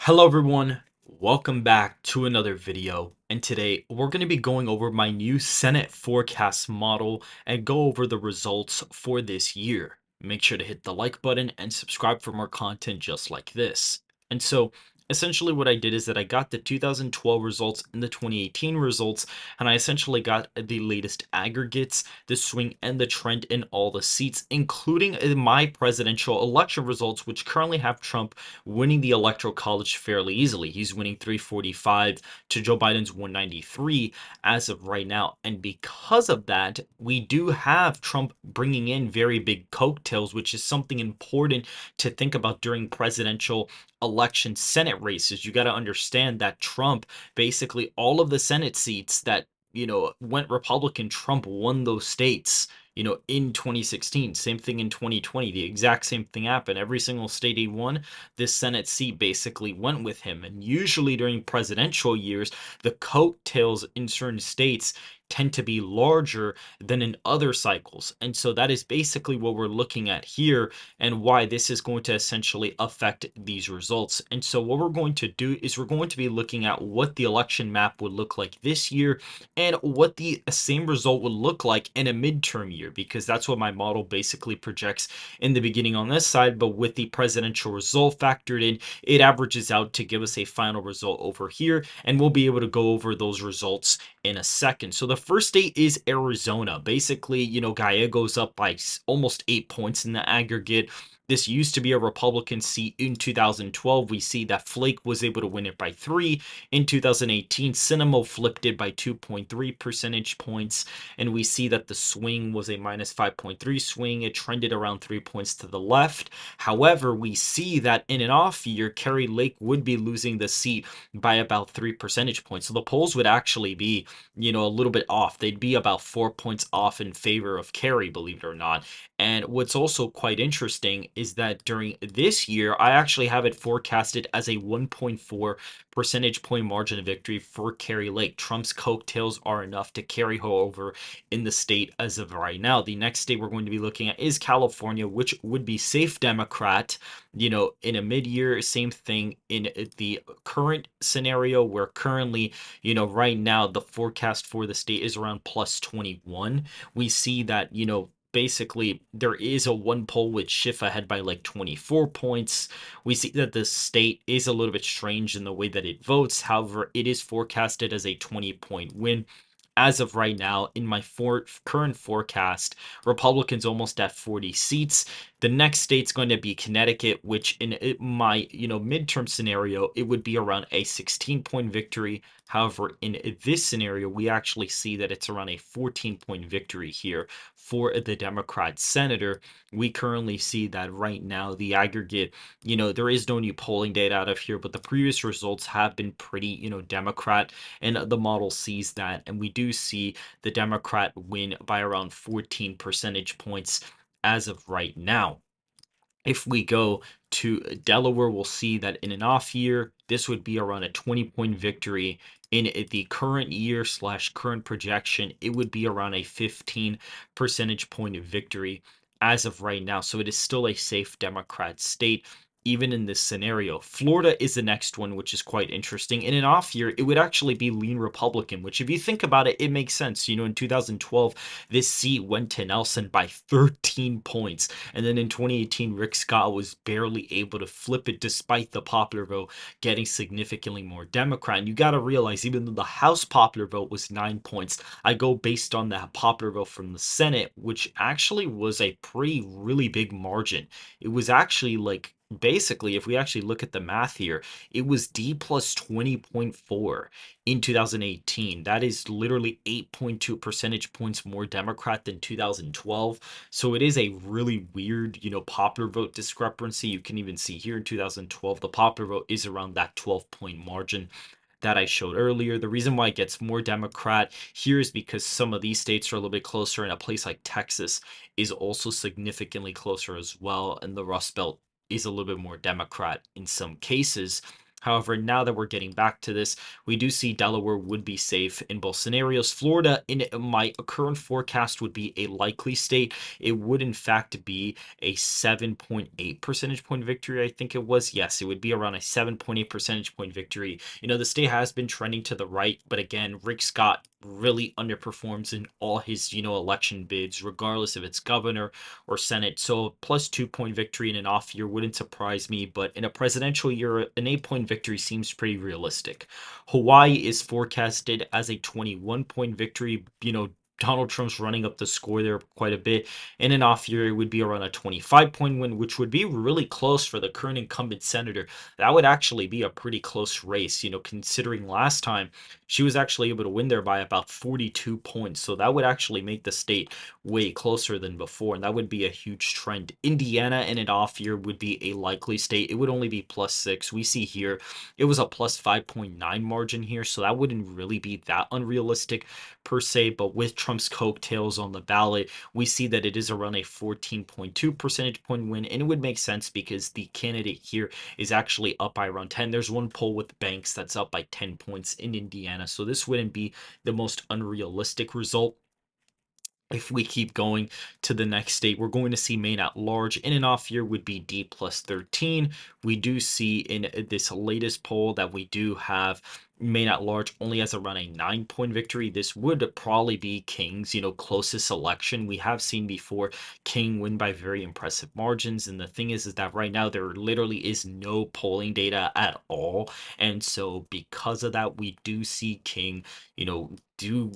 Hello everyone, welcome back to another video, and today we're going to be going over my new Senate forecast model and go over the results for this year. Make sure to hit the like button and subscribe for more content just like this. And so essentially what I did is that I got the 2012 results and the 2018 results, and I essentially got the latest aggregates, the swing, and the trend in all the seats, including my presidential election results, which currently have Trump winning the electoral college fairly easily. He's winning 345 to Joe Biden's 193 as of right now. And because of that, we do have Trump bringing in very big coattails, which is something important to think about during presidential election Senate races. You got to understand that Trump, basically all of the Senate seats that went Republican, Trump won those states, in 2016. Same thing in 2020. The exact same thing happened. Every single state he won, this Senate seat basically went with him. And usually during presidential years, the coattails in certain states tend to be larger than in other cycles. And so that is basically what we're looking at here and why this is going to essentially affect these results. And so what we're going to do is we're going to be looking at what the election map would look like this year and what the same result would look like in a midterm year, because that's what my model basically projects in the beginning on this side. But with the presidential result factored in, it averages out to give us a final result over here, and we'll be able to go over those results in a second. So the first state is Arizona. Basically, Gallego's up by almost 8 points in the aggregate. This used to be a Republican seat in 2012. We see that Flake was able to win it by 3. In 2018, Sinema flipped it by 2.3 percentage points. And we see that the swing was a minus 5.3 swing. It trended around 3 points to the left. However, we see that in an off year, Kari Lake would be losing the seat by about 3 percentage points. So the polls would actually be, a little bit off. They'd be about 4 points off in favor of Kari, believe it or not. And what's also quite interesting is that during this year, I actually have it forecasted as a 1.4 percentage point margin of victory for Kari Lake. Trump's coattails are enough to carry her over in the state as of right now. The next state we're going to be looking at is California, which would be safe Democrat. In a mid-year, same thing in the current scenario, where currently, right now the forecast for the state is around plus 21. We see that, basically there is a one poll with Schiff ahead by like 24 points. We see that the state is a little bit strange in the way that it votes. However, it is forecasted as a 20-point win. As of right now, in my current forecast, Republicans almost at 40 seats. The next state's going to be Connecticut, which in my midterm scenario, it would be around a 16-point victory. However, in this scenario, we actually see that it's around a 14-point victory here for the Democrat senator. We currently see that right now the aggregate, there is no new polling data out of here, but the previous results have been pretty, Democrat, and the model sees that. And we do see the Democrat win by around 14 percentage points as of right now. If we go to Delaware, we'll see that in an off year, this would be around a 20-point victory. In the current year slash current projection, it would be around a 15 percentage point victory as of right now. So it is still a safe Democrat state, even in this scenario. Florida is the next one, which is quite interesting. In an off year, it would actually be lean Republican, which if you think about it, it makes sense. In 2012, this seat went to Nelson by 13 points. And then in 2018, Rick Scott was barely able to flip it despite the popular vote getting significantly more Democrat. And you got to realize, even though the House popular vote was 9 points, I go based on that popular vote from the Senate, which actually was a really big margin. It was actually like, basically, if we actually look at the math here, it was D plus 20.4 in 2018. That is literally 8.2 percentage points more Democrat than 2012. So it is a really weird, popular vote discrepancy. You can even see here in 2012, the popular vote is around that 12-point margin that I showed earlier. The reason why it gets more Democrat here is because some of these states are a little bit closer, and a place like Texas is also significantly closer as well, and the Rust Belt is a little bit more Democrat in some cases. However, now that we're getting back to this, we do see Delaware would be safe in both scenarios. Florida, in my current forecast, would be a likely state. It would, in fact, be a 7.8 percentage point victory, I think it was. Yes, it would be around a 7.8 percentage point victory. The state has been trending to the right, but again, Rick Scott really underperforms in all his, election bids, regardless if it's governor or Senate. So, plus 2 point victory in an off year wouldn't surprise me, but in a presidential year, an 8 point victory seems pretty realistic. Hawaii is forecasted as a 21 point victory. Donald Trump's running up the score there quite a bit. In an off year, it would be around a 25 point win, which would be really close for the current incumbent senator. That would actually be a pretty close race, considering last time she was actually able to win there by about 42 points. So that would actually make the state way closer than before, and that would be a huge trend. Indiana in an off year would be a likely state. It would only be +6. We see here it was a +5.9 margin here, so that wouldn't really be that unrealistic per se. But with Trump's coattails on the ballot, we see that it is around a 14.2 percentage point win, and it would make sense because the candidate here is actually up by around 10. There's one poll with Banks that's up by 10 points in Indiana, so this wouldn't be the most unrealistic result. If we keep going to the next state, we're going to see Maine at large. In an off year would be D plus 13. We do see in this latest poll that we do have Maine at large only has around a 9 point victory. This would probably be King's, closest election. We have seen before King win by very impressive margins. And the thing is that right now there literally is no polling data at all. And so because of that, we do see King, do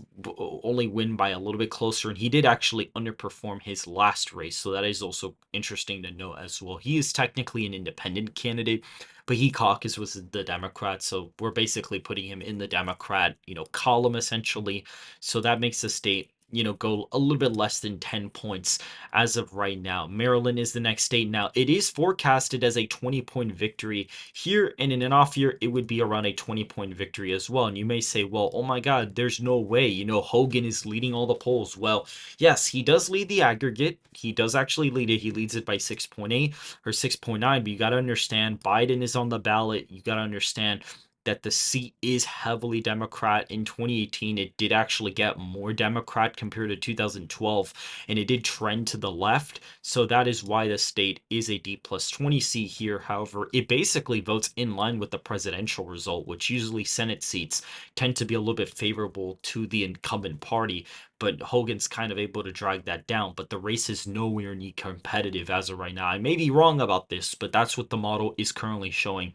only win by a little bit closer, and he did actually underperform his last race, so that is also interesting to note as well. He is technically an independent candidate, but he caucused with the Democrats, so we're basically putting him in the Democrat, column essentially. So that makes the state, go a little bit less than 10 points as of right now. Maryland is the next state. Now, it is forecasted as a 20 point victory here, and in an off year, it would be around a 20 point victory as well. And you may say, well, oh my God, there's no way. Hogan is leading all the polls. Well, yes, he does lead the aggregate. He does actually lead it. He leads it by 6.8 or 6.9. But you got to understand, Biden is on the ballot. You got to understand that the seat is heavily Democrat. In 2018, it did actually get more Democrat compared to 2012, and it did trend to the left. So that is why the state is a D plus 20 seat here. However, it basically votes in line with the presidential result, which usually Senate seats tend to be a little bit favorable to the incumbent party. But Hogan's kind of able to drag that down. But the race is nowhere near competitive as of right now. I may be wrong about this, but that's what the model is currently showing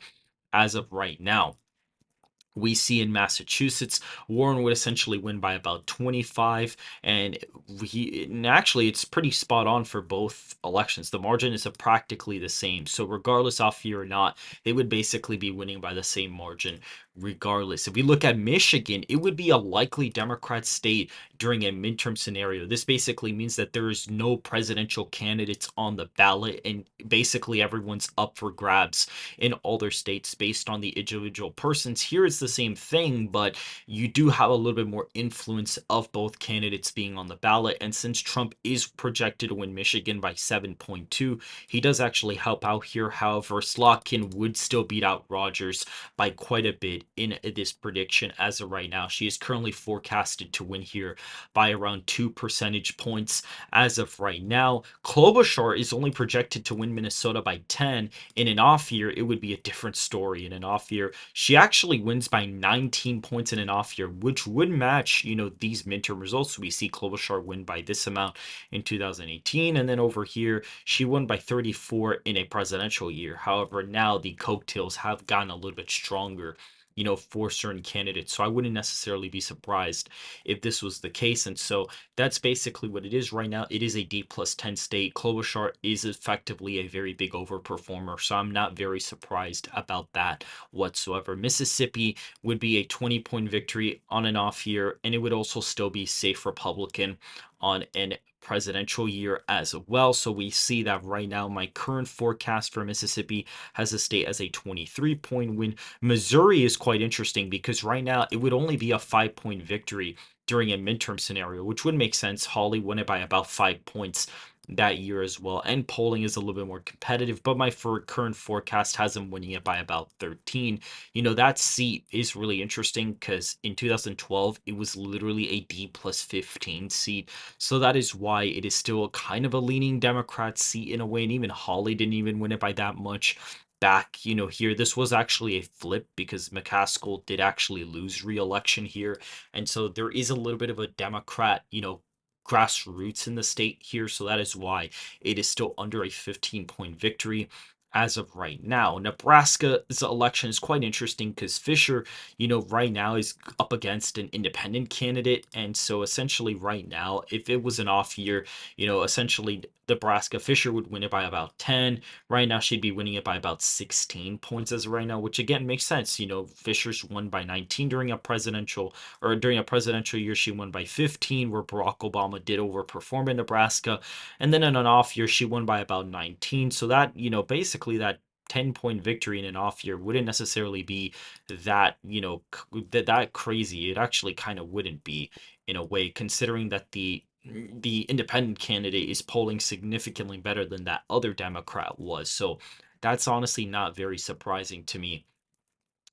as of right now. We see in Massachusetts, Warren would essentially win by about 25, and actually it's pretty spot on for both elections. The margin is practically the same, so regardless off year or not, they would basically be winning by the same margin regardless. If we look at Michigan, it would be a likely Democrat state during a midterm scenario. This basically means that there is no presidential candidates on the ballot, and basically everyone's up for grabs in all their states based on the individual persons. Here it's the same thing, but you do have a little bit more influence of both candidates being on the ballot. And since Trump is projected to win Michigan by 7.2, he does actually help out here. However, Slotkin would still beat out Rogers by quite a bit in this prediction as of right now. She is currently forecasted to win here by around 2 percentage points as of right now. Klobuchar is only projected to win Minnesota by 10. In an off year, it would be a different story. In an off year, she actually wins by 19 points in an off year, which would match, these midterm results. We see Klobuchar win by this amount in 2018, and then over here, she won by 34 in a presidential year. However, now the coattails have gotten a little bit stronger, for certain candidates. So I wouldn't necessarily be surprised if this was the case. And so that's basically what it is right now. It is a D plus 10 state. Klobuchar is effectively a very big overperformer. So I'm not very surprised about that whatsoever. Mississippi would be a 20 point victory on an off year, and it would also still be safe Republican on an presidential year as well. So we see that right now my current forecast for Mississippi has the state as a 23 point win. Missouri is quite interesting because right now it would only be a 5 point victory during a midterm scenario, which would make sense. Hawley won it by about 5 points that year as well. And polling is a little bit more competitive, but my current forecast has him winning it by about 13. That seat is really interesting because in 2012, it was literally a D plus 15 seat. So that is why it is still kind of a leaning Democrat seat in a way. And even Hawley didn't even win it by that much back, here. This was actually a flip because McCaskill did actually lose re-election here. And so there is a little bit of a Democrat, grassroots in the state here. So that is why it is still under a 15-point victory as of right now. Nebraska's election is quite interesting because Fisher, right now is up against an independent candidate. And so essentially right now, if it was an off year, essentially Nebraska Fisher would win it by about 10. Right now, she'd be winning it by about 16 points as of right now, which again makes sense. Fisher's won by 19 during a presidential year, she won by 15, where Barack Obama did overperform in Nebraska. And then in an off year, she won by about 19. So that, basically that 10-point victory in an off year wouldn't necessarily be that, that crazy. It actually kind of wouldn't be in a way, considering that the independent candidate is polling significantly better than that other Democrat was. So that's honestly not very surprising to me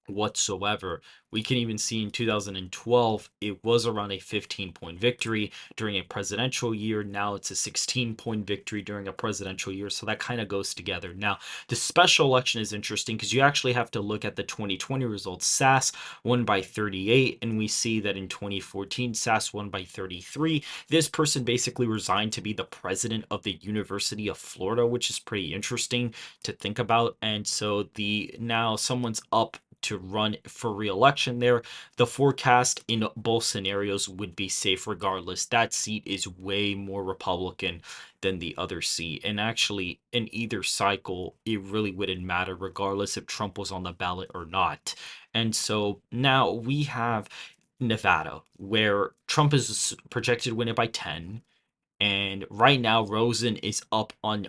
whatsoever. We can even see in 2012, it was around a 15-point victory during a presidential year. Now it's a 16-point victory during a presidential year. So that kind of goes together. Now, the special election is interesting because you actually have to look at the 2020 results. Sass won by 38, and we see that in 2014, Sass won by 33. This person basically resigned to be the president of the University of Florida, which is pretty interesting to think about. And so now someone's up to run for re-election there. The forecast in both scenarios would be safe regardless. That seat is way more Republican than the other seat. And actually, in either cycle, it really wouldn't matter regardless if Trump was on the ballot or not. And so now we have Nevada, where Trump is projected to win it by 10. And right now, Rosen is up on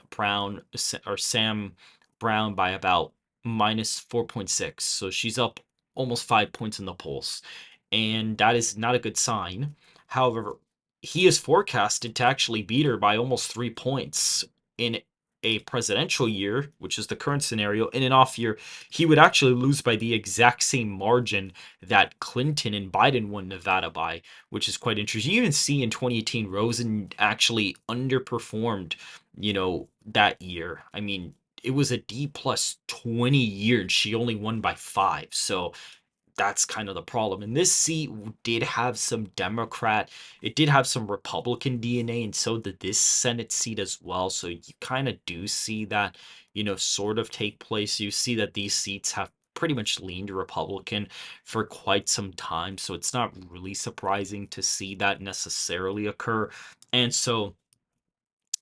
Sam Brown by about minus 4.6. So she's up almost 5 points in the polls. And that is not a good sign. However, he is forecasted to actually beat her by almost 3 points in a presidential year, which is the current scenario. In an off year, he would actually lose by the exact same margin that Clinton and Biden won Nevada by, which is quite interesting. You even see in 2018, Rosen actually underperformed, that year. I mean, it was a D plus 20 year, and she only won by 5. So that's kind of the problem. And this seat did have some Democrat, it did have some Republican DNA, and so did this Senate seat as well. So you kind of do see that, sort of take place. You see that these seats have pretty much leaned Republican for quite some time. So it's not really surprising to see that necessarily occur. And so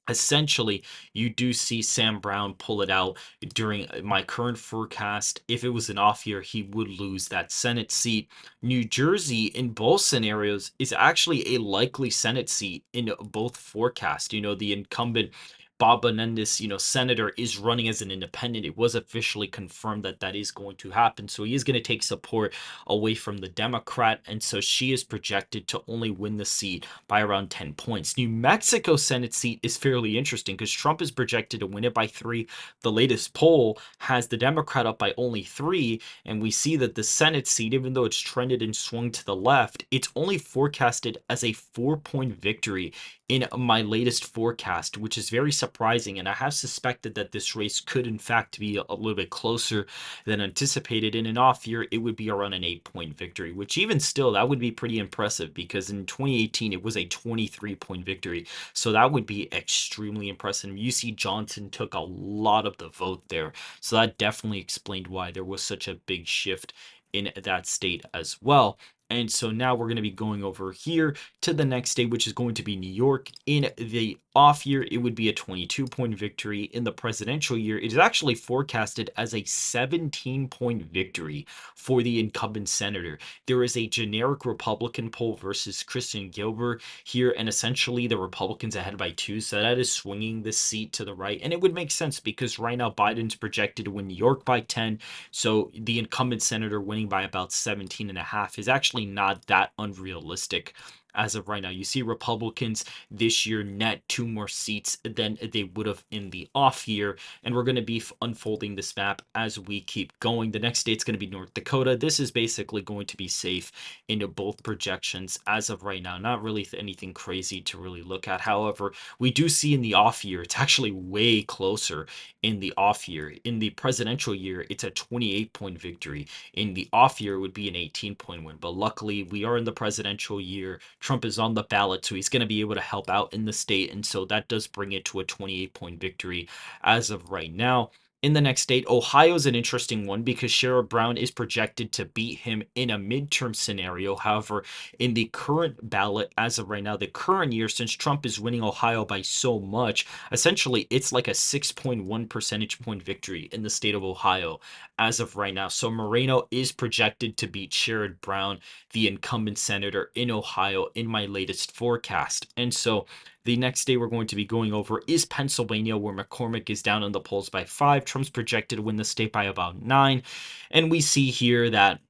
essentially, you do see Sam Brown pull it out during my current forecast. If it was an off year, he would lose that Senate seat. New Jersey, in both scenarios, is actually a likely Senate seat in both forecasts. The incumbent Bob Menendez, senator, is running as an independent. It was officially confirmed that that is going to happen. So he is going to take support away from the Democrat. And so she is projected to only win the seat by around 10 points. New Mexico Senate seat is fairly interesting because Trump is projected to win it by 3. The latest poll has the Democrat up by only 3. And we see that the Senate seat, even though it's trended and swung to the left, it's only forecasted as a 4-point victory in my latest forecast, which is very surprising. And I have suspected that this race could, in fact, be a little bit closer than anticipated. In an off year, it would be around an 8-point victory, which even still, that would be pretty impressive because in 2018, it was a 23-point victory. So that would be extremely impressive. UC Johnson took a lot of the vote there. So that definitely explained why there was such a big shift in that state as well. And so now we're going to be going over here to the next state, which is going to be New York. In the off year, it would be a 22-point victory. In the presidential year, it is actually forecasted as a 17-point victory for the incumbent senator. There is a generic Republican poll versus Kristen Gilbert here, and essentially the Republicans ahead by 2, so that is swinging the seat to the right. And it would make sense because right now Biden's projected to win New York by 10, so the incumbent senator winning by about 17.5 is actually not that unrealistic as of right now. You see Republicans this year net two more seats than they would have in the off year. And we're going to be unfolding this map as we keep going. The next state's going to be North Dakota. This is basically going to be safe into both projections as of right now. Not really anything crazy to really look at. However, we do see in the off year, it's actually way closer in the off year. In the presidential year, it's a 28-point victory. In the off year, it would be an 18-point win. But luckily, we are in the presidential year. Trump is on the ballot, so he's going to be able to help out in the state. And so that does bring it to a 28-point victory as of right now. In the next state, Ohio is an interesting one because Sherrod Brown is projected to beat him in a midterm scenario. However, in the current ballot, as of right now, the current year, since Trump is winning Ohio by so much, essentially it's like a 6.1 percentage point victory in the state of Ohio as of right now. So Moreno is projected to beat Sherrod Brown, the incumbent senator in Ohio, in my latest forecast. And so the next day we're going to be going over is Pennsylvania, where McCormick is down in the polls by 5. Trump's projected to win the state by about 9. And we see here that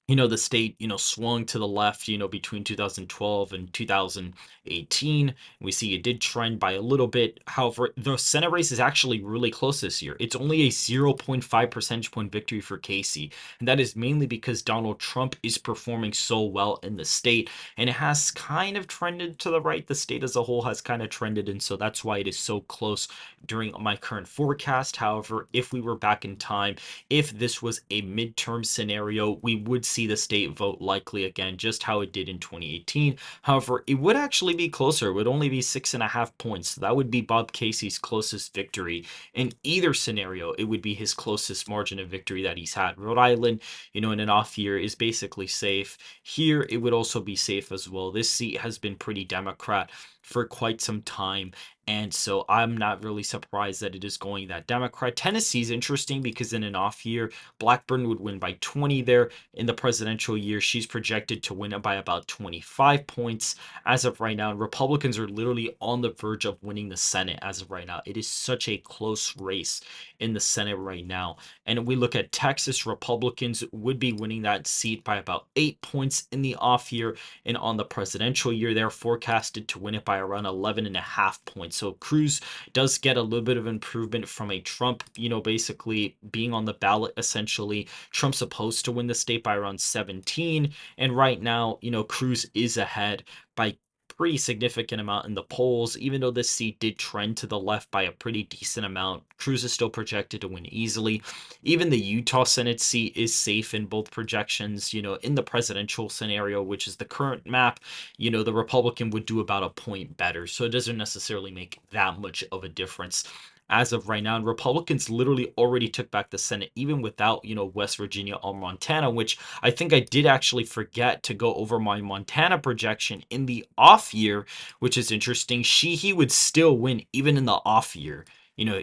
the state, swung to the left, between 2012 and 2018. We see it did trend by a little bit. However, the Senate race is actually really close this year. It's only a 0.5 percentage point victory for Casey. And that is mainly because Donald Trump is performing so well in the state. And it has kind of trended to the right. The state as a whole has kind of trended. And so that's why it is so close during my current forecast. However, if we were back in time, if this was a midterm scenario, we would see the state vote likely again, just how it did in 2018. However, it would actually be closer. It would only be 6.5 points. That would be Bob Casey's closest victory. In either scenario, it would be his closest margin of victory that he's had. Rhode Island, in an off year, is basically safe. Here, it would also be safe as well. This seat has been pretty Democrat for quite some time. And so I'm not really surprised that it is going that Democrat. Tennessee is interesting because in an off year, Blackburn would win by 20 there. In the presidential year, she's projected to win it by about 25 points as of right now. And Republicans are literally on the verge of winning the Senate as of right now. It is such a close race in the Senate right now. And we look at Texas, Republicans would be winning that seat by about 8 points in the off year. And on the presidential year, they're forecasted to win it by around 11.5 points. So Cruz does get a little bit of improvement from a Trump, basically being on the ballot essentially. Trump's supposed to win the state by around 17. And right now, Cruz is ahead by pretty significant amount in the polls. Even though this seat did trend to the left by a pretty decent amount, Cruz is still projected to win easily. Even the Utah Senate seat is safe in both projections. In the presidential scenario, which is the current map, the Republican would do about a point better. So it doesn't necessarily make that much of a difference as of right now. And Republicans literally already took back the Senate, even without, West Virginia or Montana, which I think I did actually forget to go over my Montana projection in the off year, which is interesting. He would still win even in the off year.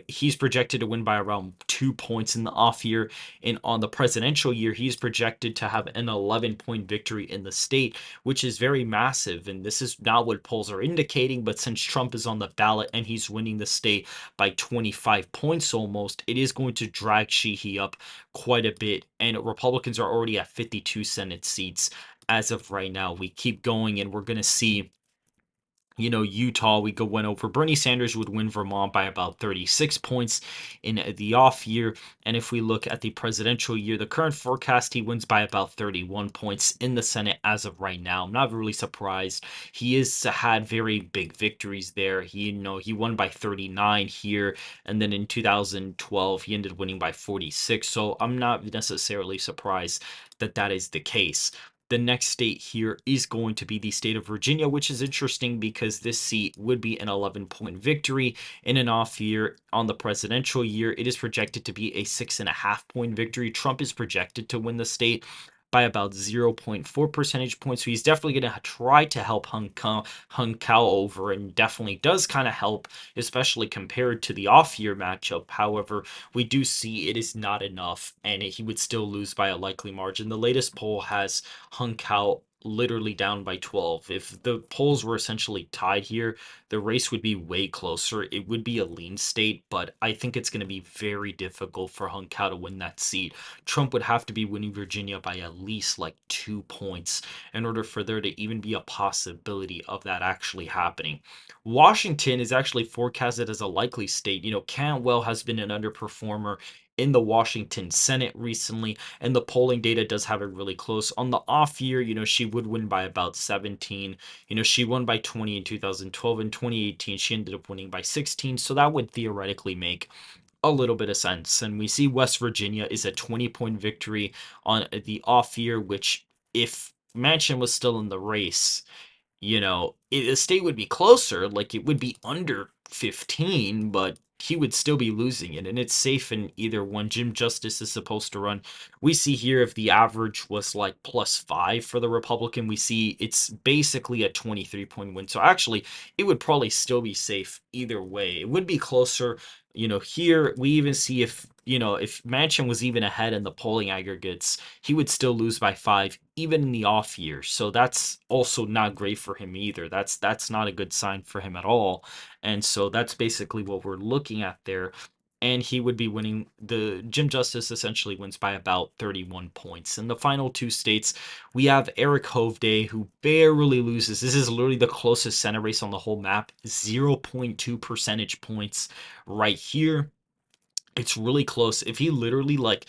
He's projected to win by around 2 points in the off year. And on the presidential year, he's projected to have an 11-point victory in the state, which is very massive. And this is not what polls are indicating. But since Trump is on the ballot and he's winning the state by 25 points almost, it is going to drag Sheehy up quite a bit. And Republicans are already at 52 Senate seats as of right now. We keep going and we're going to see Utah, went over. Bernie Sanders would win Vermont by about 36 points in the off year. And if we look at the presidential year, the current forecast, he wins by about 31 points in the Senate as of right now. I'm not really surprised. He has had very big victories there. He won by 39 here. And then in 2012, he ended winning by 46. So I'm not necessarily surprised that that is the case. The next state here is going to be the state of Virginia, which is interesting because this seat would be an 11-point victory in an off year. On the presidential year, it is projected to be a 6.5-point victory. Trump is projected to win the state by about 0.4 percentage points. So he's definitely going to try to help Hung Kao over, and definitely does kind of help, especially compared to the off-year matchup. However, we do see it is not enough, and he would still lose by a likely margin. The latest poll has Hung Kao literally down by 12. If the polls were essentially tied here, the race would be way closer. It would be a lean state, but I think it's going to be very difficult for Hung Kao to win that seat. Trump would have to be winning Virginia by at least like 2 points in order for there to even be a possibility of that actually happening. Washington is actually forecasted as a likely state. Cantwell has been an underperformer in the Washington Senate recently, and the polling data does have it really close. On the off year, she would win by about 17. She won by 20 in 2012. In 2018, she ended up winning by 16. So that would theoretically make a little bit of sense. And we see West Virginia is a 20-point victory on the off year, which if Manchin was still in the race, the state would be closer, like it would be under 15, but he would still be losing it. And it's safe in either one. Jim Justice is supposed to run. We see here if the average was like +5 for the Republican, we see it's basically a 23-point win. So actually, it would probably still be safe either way. It would be closer. Here we even see if Manchin was even ahead in the polling aggregates, he would still lose by 5 even in the off year. So that's also not great for him either. That's not a good sign for him at all. And so that's basically what we're looking at there. And he would be winning. The Jim Justice essentially wins by about 31 points. In the final two states, we have Eric Hovde, who barely loses. This is literally the closest Senate race on the whole map, 0.2 percentage points right here. It's really close. If he literally like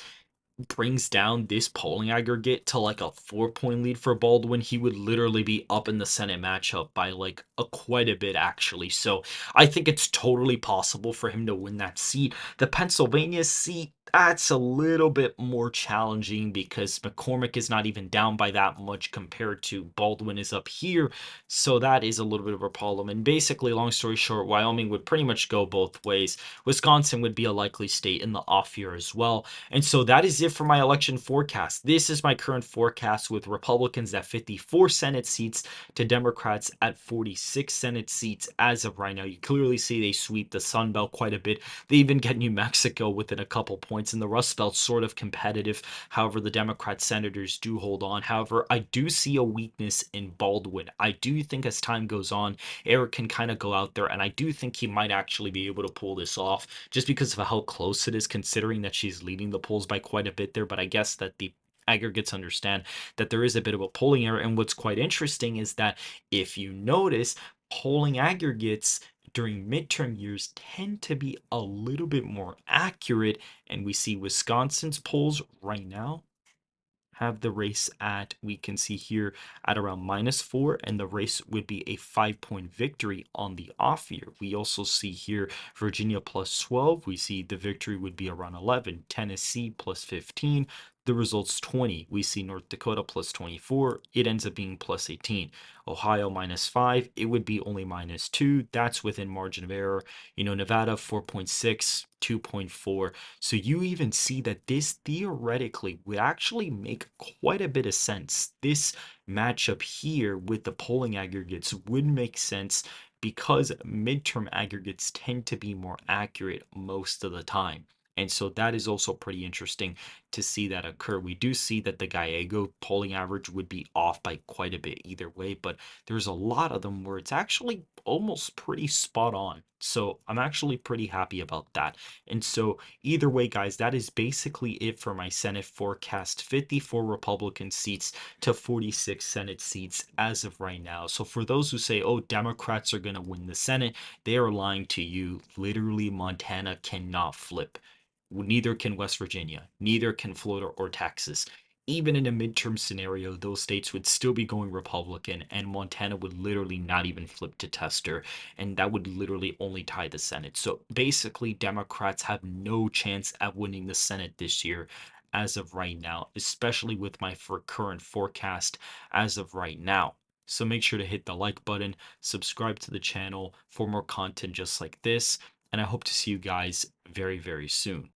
brings down this polling aggregate to like a 4-point lead for Baldwin, he would literally be up in the Senate matchup by like a quite a bit actually. So I think it's totally possible for him to win that seat. The Pennsylvania seat, that's a little bit more challenging because McCormick is not even down by that much compared to Baldwin is up here. So that is a little bit of a problem. And basically, long story short, Wyoming would pretty much go both ways. Wisconsin would be a likely state in the off year as well. And so that is it for my election forecast. This is my current forecast with Republicans at 54 Senate seats to Democrats at 46 Senate seats as of right now. You clearly see they sweep the Sun Belt quite a bit. They even get New Mexico within a couple points, and the Rust Belt's sort of competitive. However, the Democrat senators do hold on. However, I do see a weakness in Baldwin. I do think as time goes on, Eric can kind of go out there, and I do think he might actually be able to pull this off just because of how close it is, considering that she's leading the polls by quite a bit there. But I guess that the aggregates understand that there is a bit of a polling error. And what's quite interesting is that if you notice, polling aggregates during midterm years tend to be a little bit more accurate. And we see Wisconsin's polls right now have the race at, we can see here, at around -4, and the race would be a 5-point victory on the off year. We also see here Virginia +12. We see the victory would be around 11. Tennessee +15. The results 20. We see North Dakota +24. It ends up being +18. Ohio -5. It would be only -2. That's within margin of error. Nevada 4.6, 2.4. So you even see that this theoretically would actually make quite a bit of sense. This matchup here with the polling aggregates would make sense because midterm aggregates tend to be more accurate most of the time. And so that is also pretty interesting to see that occur. We do see that the Gallego polling average would be off by quite a bit either way, but there's a lot of them where it's actually almost pretty spot on. So I'm actually pretty happy about that. And so either way, guys, that is basically it for my Senate forecast. 54 Republican seats to 46 Senate seats as of right now. So for those who say, oh, Democrats are going to win the Senate, they are lying to you. Literally, Montana cannot flip. Neither can West Virginia. Neither can Florida or Texas. Even in a midterm scenario, those states would still be going Republican, and Montana would literally not even flip to Tester, and that would literally only tie the Senate. So basically, Democrats have no chance at winning the Senate this year as of right now, especially with my current forecast as of right now. So make sure to hit the like button, subscribe to the channel for more content just like this, and I hope to see you guys very, very soon.